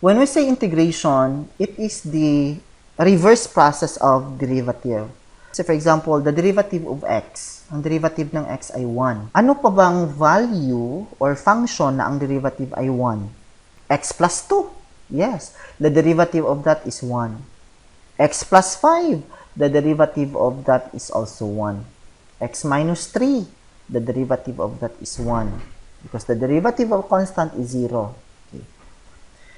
When we say integration, it is the reverse process of derivative. So for example, the derivative of x, ang derivative ng x ay 1. Ano pa bang value or function na ang derivative ay 1? X plus 2. Yes, the derivative of that is 1. X plus 5, the derivative of that is also 1. X minus 3, the derivative of that is 1. Because the derivative of constant is 0. Okay.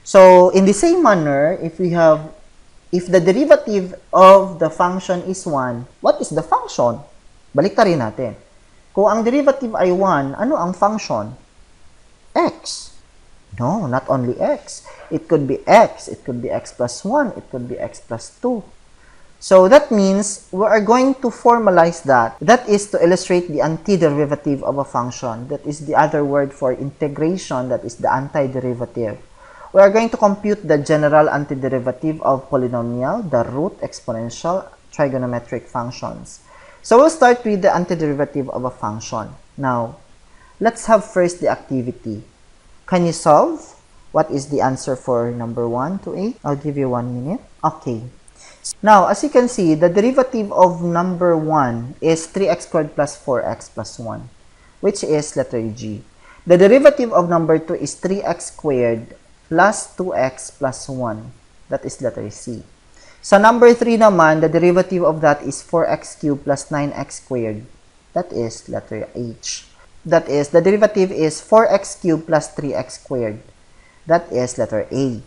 So, in the same manner, if the derivative of the function is 1, what is the function? Baliktarin natin. Kung ang derivative ay 1, ano ang function? X. No, not only x. It could be x. It could be x plus 1. It could be x plus 2. So, that means we are going to formalize that. That is to illustrate the antiderivative of a function. That is the other word for integration. That is the antiderivative. We are going to compute the general antiderivative of polynomial, the root, exponential, trigonometric functions. So, we'll start with the antiderivative of a function. Now, let's have first the activity. Can you solve? What is the answer for number 1 to 8? I'll give you 1 minute. Okay. Now, as you can see, the derivative of number 1 is 3x squared plus 4x plus 1, which is letter G. The derivative of number 2 is 3x squared plus 2x plus 1. That is letter C. Sa number 3 naman, the derivative of that is 4x cubed plus 9x squared. That is letter H. That is, the derivative is 4x cubed plus 3x squared. That is letter A.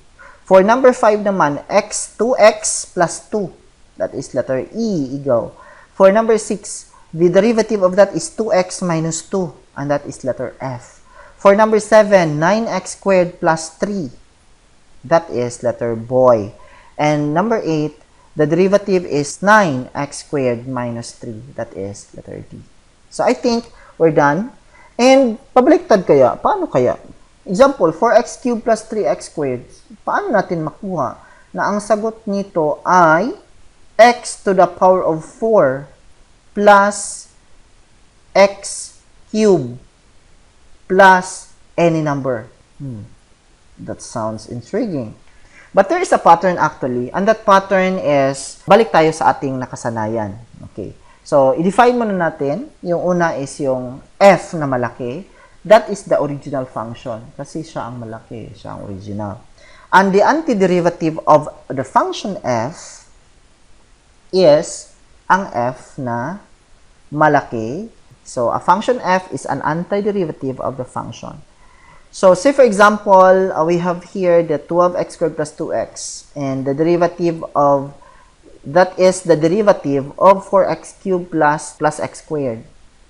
For number 5 naman, 2x plus 2. That is letter E, go. For number 6, the derivative of that is 2x minus 2. And that is letter F. For number 7, 9x squared plus 3. That is letter boy. And number 8, the derivative is 9x squared minus 3. That is letter D. So I think we're done. And pabaliktad kaya, paano kaya? Example, 4x cubed plus 3x squared. Paano natin makuha na ang sagot nito ay x to the power of 4 plus x cubed plus any number? That sounds intriguing. But there is a pattern actually, and that pattern is, balik tayo sa ating nakasanayan. Okay. So, i-define muna natin. Yung una is yung f na malaki. That is the original function. Kasi siya ang malaki. Siya ang original. And the antiderivative of the function f is ang f na malaki. So, a function f is an antiderivative of the function. So, say for example, we have here the 12x squared plus 2x. And the derivative of that is the derivative of 4x cubed plus x squared.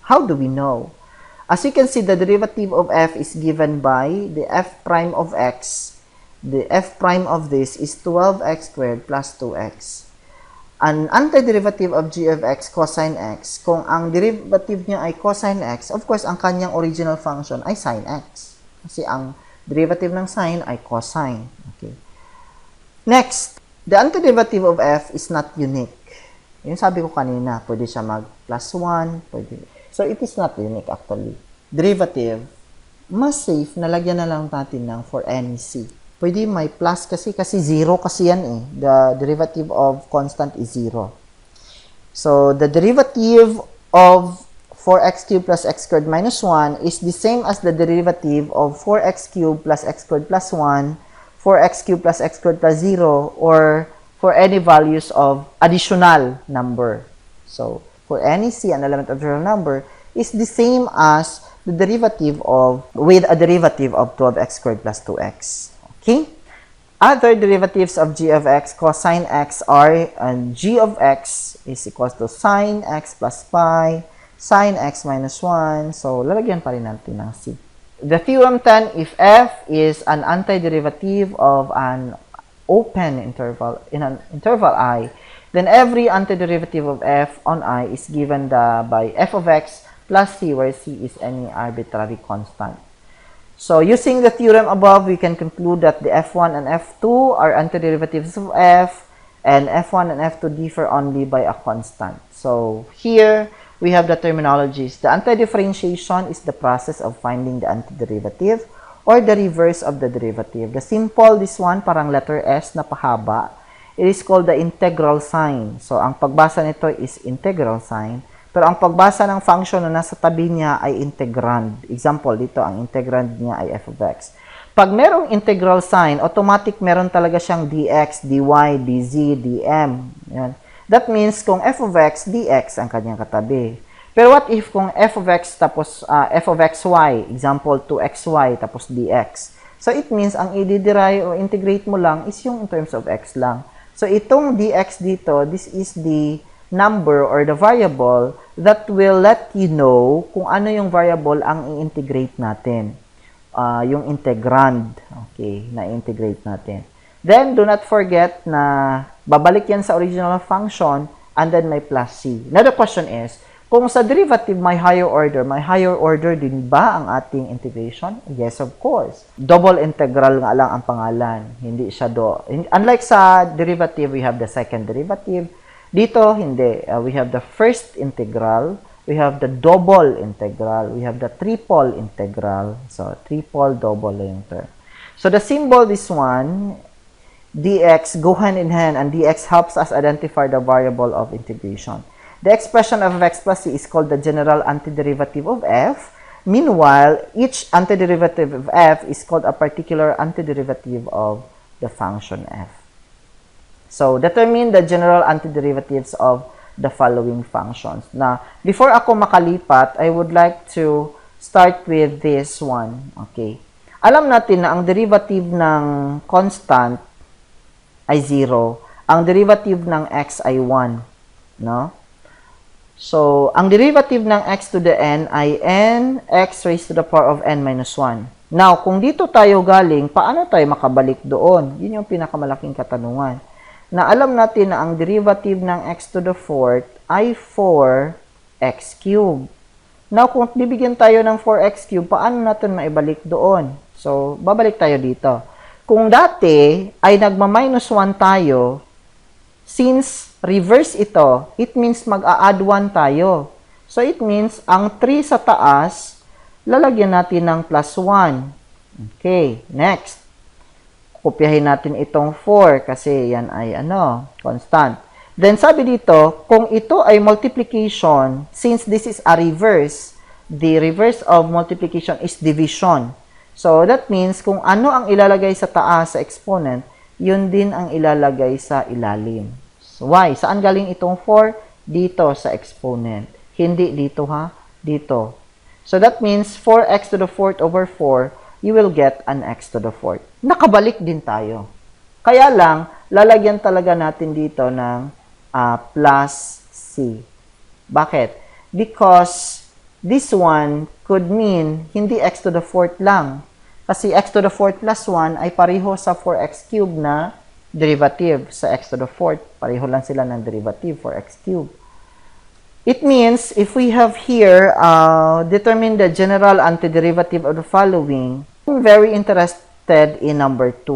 How do we know? As you can see, the derivative of f is given by the f prime of x. The f prime of this is 12x squared plus 2x. An antiderivative of g of x cosine x, kung ang derivative niya ay cosine x, of course, ang kanyang original function ay sine x. Kasi ang derivative ng sine ay cosine. Okay. Next, the antiderivative of f is not unique. Yung sabi ko kanina, pwede siya mag plus 1, pwede. So, it is not unique actually. Derivative, mas safe, nalagyan na lang natin ng for any c. Pwede may plus kasi 0 kasi yan eh. The derivative of constant is 0. So, the derivative of 4x cubed plus x squared minus 1 is the same as the derivative of 4x cubed plus x squared plus 1, 4x cubed plus x squared plus 0, or for any values of additional number. So, for any c, an element of real number, is the same as the derivative of, with a derivative of 12x squared plus 2x. Okay? Other derivatives of g of x, cosine x are, and g of x is equals to sine x plus pi, sine x minus 1. So, lalagyan pa rin natin ng c. The theorem 10, if f is an antiderivative of an open interval in an interval I, then every antiderivative of f on I is given by f of x plus c, where c is any arbitrary constant. So, using the theorem above, we can conclude that the f1 and f2 are antiderivatives of f, and f1 and f2 differ only by a constant. So, here, we have the terminologies. The antidifferentiation is the process of finding the antiderivative, or the reverse of the derivative. The simple, this one, parang letter S na pahaba, it is called the integral sign. So, ang pagbasa nito is integral sign. Pero ang pagbasa ng function na nasa tabi niya ay integrand. Example, dito, ang integrand niya ay f of x. Pag merong integral sign, automatic meron talaga siyang dx, dy, dz, dm. Yan. That means, kung f of x, dx ang kanyang katabi. Pero what if kung f of x tapos f of xy, example 2xy tapos dx. So it means ang i-derive o integrate mo lang is yung in terms of x lang. So itong dx dito, this is the number or the variable that will let you know kung ano yung variable ang i-integrate natin. Yung integrand, okay, na i-integrate natin. Then do not forget na babalik yan sa original function and then may plus c. Now the question is, kung sa derivative may higher order din ba ang ating integration? Yes, of course. Double integral nga lang ang pangalan. Hindi siya unlike sa derivative, we have the second derivative. Dito, hindi. We have the first integral. We have the double integral. We have the triple integral. So, triple, double yung term. So, the symbol, this one, dx, go hand in hand, and dx helps us identify the variable of integration. The expression of x plus c is called the general antiderivative of f. Meanwhile, each antiderivative of f is called a particular antiderivative of the function f. So, determine the general antiderivatives of the following functions. Now, before ako makalipat, I would like to start with this one. Okay. Alam natin na ang derivative ng constant ay 0. Ang derivative ng x ay 1. No? So, ang derivative ng x to the n ay n x raised to the power of n minus 1. Now, kung dito tayo galing, paano tayo makabalik doon? Yun yung pinakamalaking katanungan. Na alam natin na ang derivative ng x to the fourth ay 4x cubed. Now, kung bibigyan tayo ng 4x cubed, paano natin maibalik doon? So, babalik tayo dito. Kung dati ay nagma-minus 1 tayo, since reverse ito, it means mag-a-add 1 tayo. So, it means, ang 3 sa taas, lalagyan natin ng plus 1. Okay, next. Kopyahin natin itong 4 kasi yan ay constant. Then, sabi dito, kung ito ay multiplication, since this is a reverse, the reverse of multiplication is division. So, that means, kung ano ang ilalagay sa taas sa exponent, yun din ang ilalagay sa ilalim. So, why? Saan galing itong 4? Dito sa exponent. Hindi dito ha, dito. So, that means 4x to the fourth over 4, you will get an x to the fourth. Nakabalik din tayo. Kaya lang, lalagyan talaga natin dito ng plus c. Bakit? Because this one could mean hindi x to the fourth lang. Kasi x to the fourth plus 1 ay pareho sa 4x cubed na derivative sa x to the fourth. Pareho lang sila ng derivative for x cubed. It means, if we have here, determine the general antiderivative of the following, I'm very interested in number 2.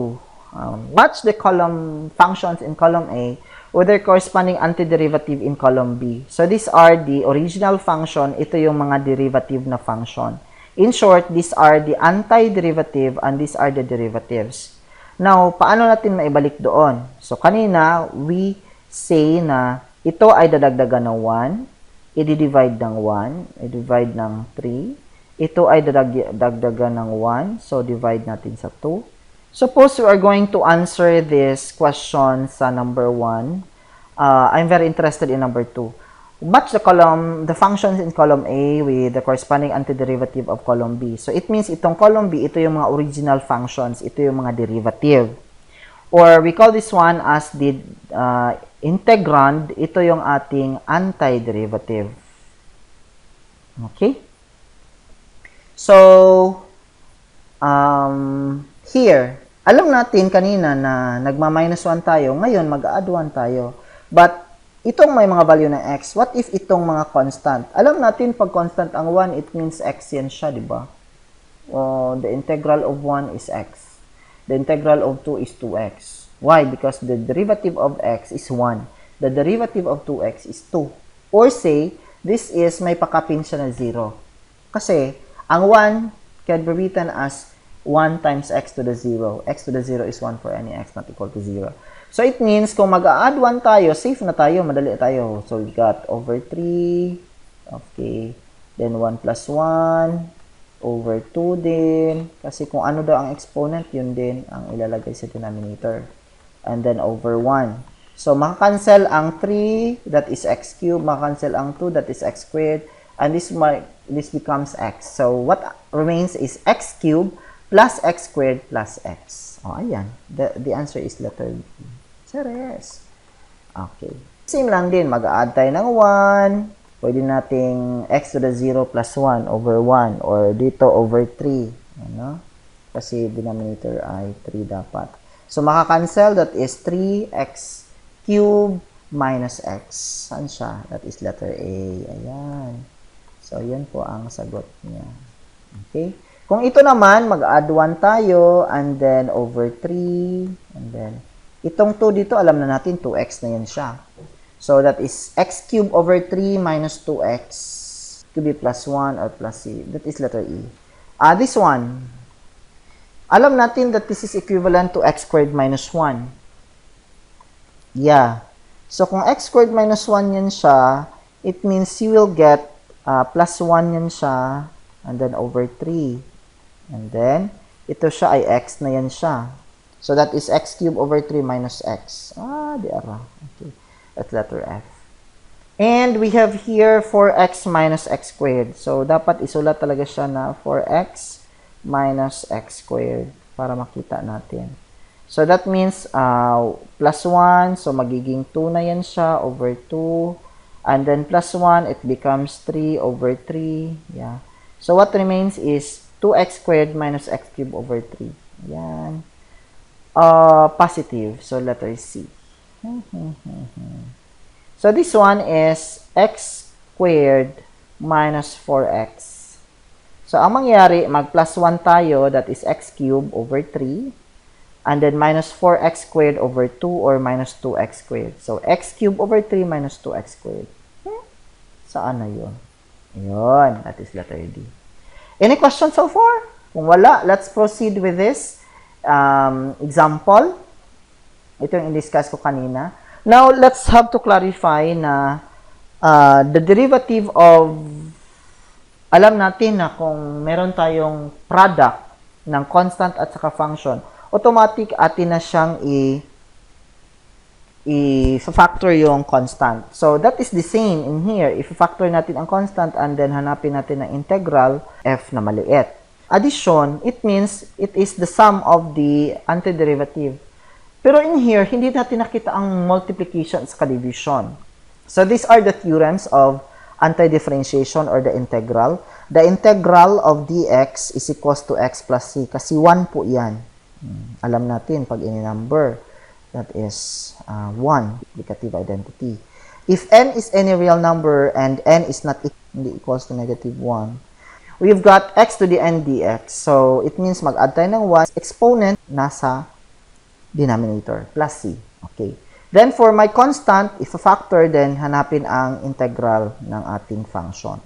Watch the column functions in column A with their corresponding antiderivative in column B. So, these are the original function. Ito yung mga derivative na function. In short, these are the antiderivative and these are the derivatives. Now, paano natin maibalik doon? So, kanina, we say na ito ay dadagdagan ng 1, i-divide ng 1, i-divide ng 3. Ito ay dadagdagan ng 1, so divide natin sa 2. Suppose we are going to answer this question sa number 1. I'm very interested in number 2. Match the functions in column A with the corresponding antiderivative of column B. So, it means itong column B, ito yung mga original functions, ito yung mga derivative. Or, we call this one as the integrand, ito yung ating antiderivative. Okay? So, here, alam natin kanina na nagma-minus 1 tayo, ngayon mag-add 1 tayo. But, itong may mga value ng x, what if itong mga constant? Alam natin, pag constant ang 1, it means x yan siya, di ba? The integral of 1 is x. The integral of 2 is 2x. Why? Because the derivative of x is 1. The derivative of 2x is 2. Or say, this is may pakapin siya na 0. Kasi, ang 1 can be written as 1 times x to the 0. X to the 0 is 1 for any x not equal to 0. So, it means, kung mag-a-add 1 tayo, safe na tayo, madali tayo. So, we got over 3, okay, then 1 plus 1, over 2 din, kasi kung ano daw ang exponent, yun din ang ilalagay sa denominator. And then, over 1. So, makakancel ang 3, that is x cubed, makakancel ang 2, that is x squared, and this becomes x. So, what remains is x cubed plus x squared plus x. O, ayan. The answer is letter B. Serious. Okay. Same lang din, mag-a-add tayo ng 1, pwede nating x to the 0 plus 1 over 1, or dito over 3. Ano? Kasi denominator ay 3 dapat. So, makakancel, that is 3x cube minus x. Saan siya? That is letter A. Ayan. So, yun po ang sagot niya. Okay? Kung ito naman, mag-add 1 tayo, and then over 3, and then, itong 2 dito, alam na natin, 2x na yan siya. So, that is x cube over 3 minus 2x. Could be plus 1 or plus c. That is letter E. This one, alam natin that this is equivalent to x squared minus 1. Yeah. So, kung x squared minus 1 yan siya, it means you will get plus 1 yan siya, and then over 3. And then, ito siya ay x na yan siya. So, that is x cubed over 3 minus x. Di ara. Okay. That's letter F. And we have here 4x minus x squared. So, dapat isulat talaga siya na 4x minus x squared para makita natin. So, that means plus 1. So, magiging 2 na yan siya over 2. And then, plus 1, it becomes 3 over 3. Yeah. So, what remains is 2x squared minus x cubed over 3. Yan. Positive. So, letter C. So, this one is x squared minus 4x. So, ang mangyari, mag plus 1 tayo, that is x cubed over 3. And then, minus 4x squared over 2 or minus 2x squared. So, x cubed over 3 minus 2x squared. Saan na yun? Yun. That is letter D. Any questions so far? Kung wala, let's proceed with this example. Ito yung in-discuss ko kanina. Now, let's have to clarify na the derivative of, alam natin na kung meron tayong product ng constant at saka function, automatic atin na siyang i-factor yung constant. So, that is the same in here. If factor natin ang constant and then hanapin natin ang integral, f na maliit. Addition, it means it is the sum of the antiderivative. Pero in here, hindi natin nakita ang multiplication at division. So, these are the theorems of antidifferentiation or the integral. The integral of dx is equals to x plus c kasi 1 po yan. Alam natin pag ini-number, that is 1, multiplicative identity. If n is any real number and n is not equals to negative 1, we've got x to the n dx. So, it means mag-add tayo ng 1, exponent nasa denominator, plus c. Okay. Then, for my constant, if a factor, then hanapin ang integral ng ating function.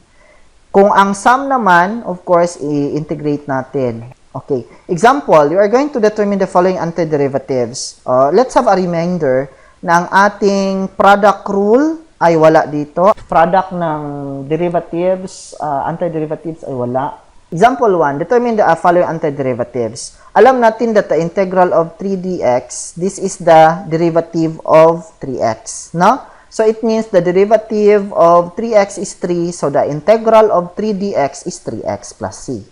Kung ang sum naman, of course, i-integrate natin. Okay. Example, you are going to determine the following antiderivatives. Let's have a reminder na ang ating product rule ay wala dito. Product ng derivatives, antiderivatives ay wala. Example 1, determine the following antiderivatives. Alam natin that the integral of 3dx, this is the derivative of 3x, no? So, it means the derivative of 3x is 3, so the integral of 3dx is 3x plus c.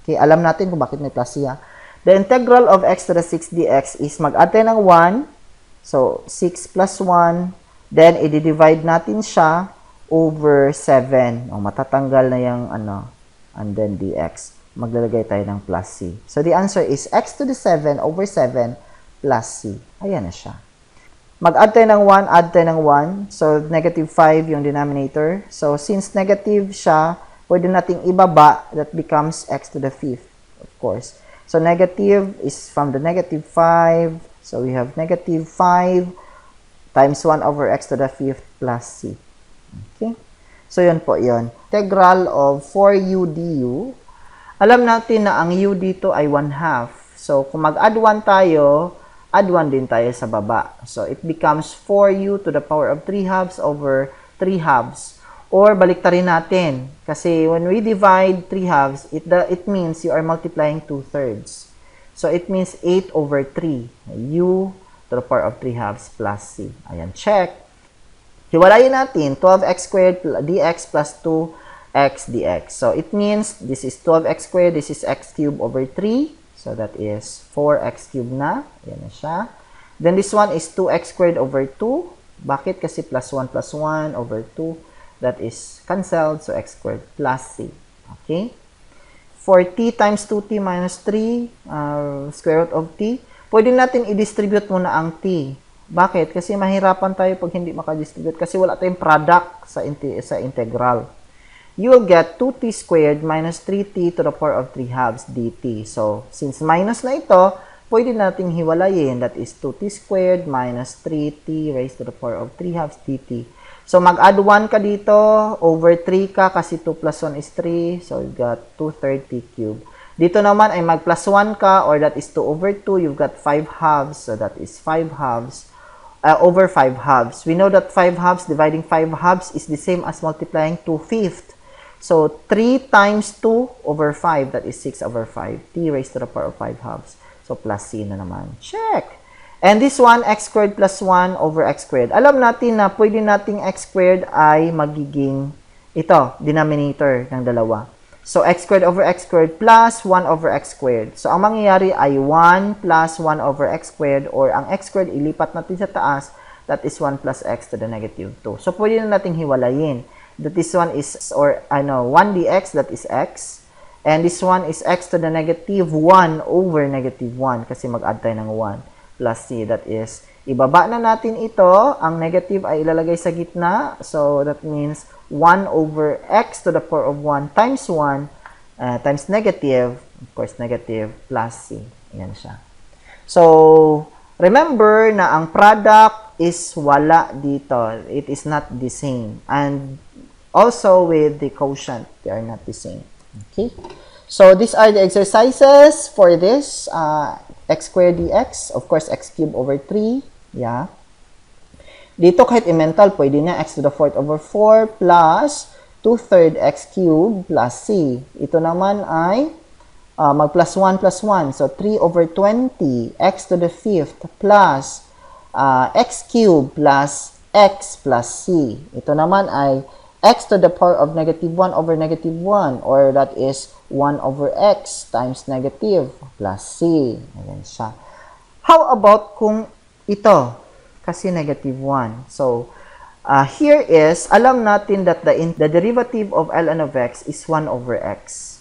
Okay, alam natin kung bakit may plus c, ha? The integral of x to the 6 dx is mag-add tayo ng 1, so 6 plus 1, then i-divide natin siya over 7. O, matatanggal na yung and then dx. Maglalagay tayo ng plus c. So, the answer is x to the 7 over 7 plus c. Ayan na siya. Mag-add tayo ng 1, add tayo ng 1. So, negative 5 yung denominator. So, since negative siya, pwede nating ibaba, that becomes x to the 5th, of course. So, negative is from the negative 5. So, we have negative 5 times 1 over x to the 5th plus c. Okay? So, yun po yun. Integral of 4u du. Alam natin na ang u dito ay 1/2. So, kung mag-add 1 tayo, add 1 din tayo sa baba. So, it becomes 4u to the power of 3/2 over 3/2. Or, baliktarin natin. Kasi, when we divide 3/2, it means you are multiplying 2/3. So, it means 8 over 3. U to the power of 3/2 plus c. Ayan, check. Hiwalayin natin, 12x squared dx plus 2x dx. So, it means this is 12x squared, this is x cubed over 3. So, that is 4x cubed na. Ayan na siya. Then, this one is 2x squared over 2. Bakit? Kasi plus 1 over 2. That is cancelled. So, x squared plus c. Okay? For t times 2t minus 3, square root of t, pwede natin i-distribute muna ang t. Bakit? Kasi mahirapan tayo pag hindi makadistribute. Kasi wala tayong product sa integral. You will get 2t squared minus 3t to the power of 3/2 dt. So, since minus na ito, pwede nating hiwalayin. That is 2t squared minus 3t raised to the power of 3/2 dt. So, mag-add 1 ka dito, over 3 ka, kasi 2 plus 1 is 3. So, you got 2/3 t cubed. Dito naman ay mag-plus 1 ka, or that is 2 over 2. You've got 5/2. So, that is 5/2 over 5/2. We know that 5/2 dividing 5/2 is the same as multiplying 2/5. So, 3 times 2 over 5, that is 6 over 5. T raised to the power of 5/2. So, plus c na naman. Check! And this one, x squared plus 1 over x squared. Alam natin na pwede nating x squared ay magiging ito, denominator ng dalawa. So, x squared over x squared plus 1 over x squared. So, ang mangyayari ay 1 plus 1 over x squared, or ang x squared ilipat natin sa taas, that is 1 plus x to the negative 2. So, pwede na nating hiwalayin. That this one is, 1 dx, that is x. And this one is x to the negative 1 over negative 1, kasi mag-add tayo ng 1. Plus c, that is, ibaba na natin ito, ang negative ay ilalagay sa gitna, so that means 1 over x to the power of 1 times 1 times negative, of course negative, plus c. Ayan siya. So, remember na ang product is wala dito. It is not the same. And also with the quotient, they are not the same. Okay? So, these are the exercises for this x squared dx, of course, x cubed over 3, yeah. Dito, kahit i-mental, pwede na x to the 4th over 4 plus 2/3 x cubed plus c. Ito naman ay mag plus 1 plus 1. So, 3 over 20 x to the 5th plus x cubed plus x plus c. Ito naman ay x to the power of negative 1 over negative 1, or that is 1 over x times negative plus c. Ayan siya. How about kung ito? Kasi negative 1. So, here is, alam natin that the derivative of ln of x is 1 over x.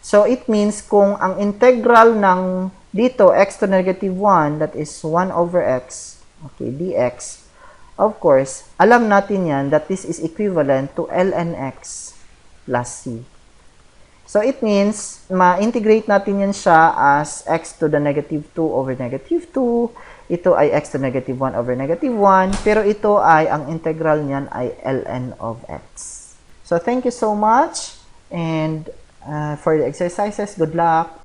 So, it means kung ang integral ng dito, x to negative 1, that is 1 over x, okay, dx, of course, alam natin yan that this is equivalent to ln x plus c. So, it means, ma-integrate natin yan siya as x to the negative 2 over negative 2. Ito ay x to negative 1 over negative 1. Pero ito ay, ang integral niyan ay ln of x. So, thank you so much. And for the exercises, good luck.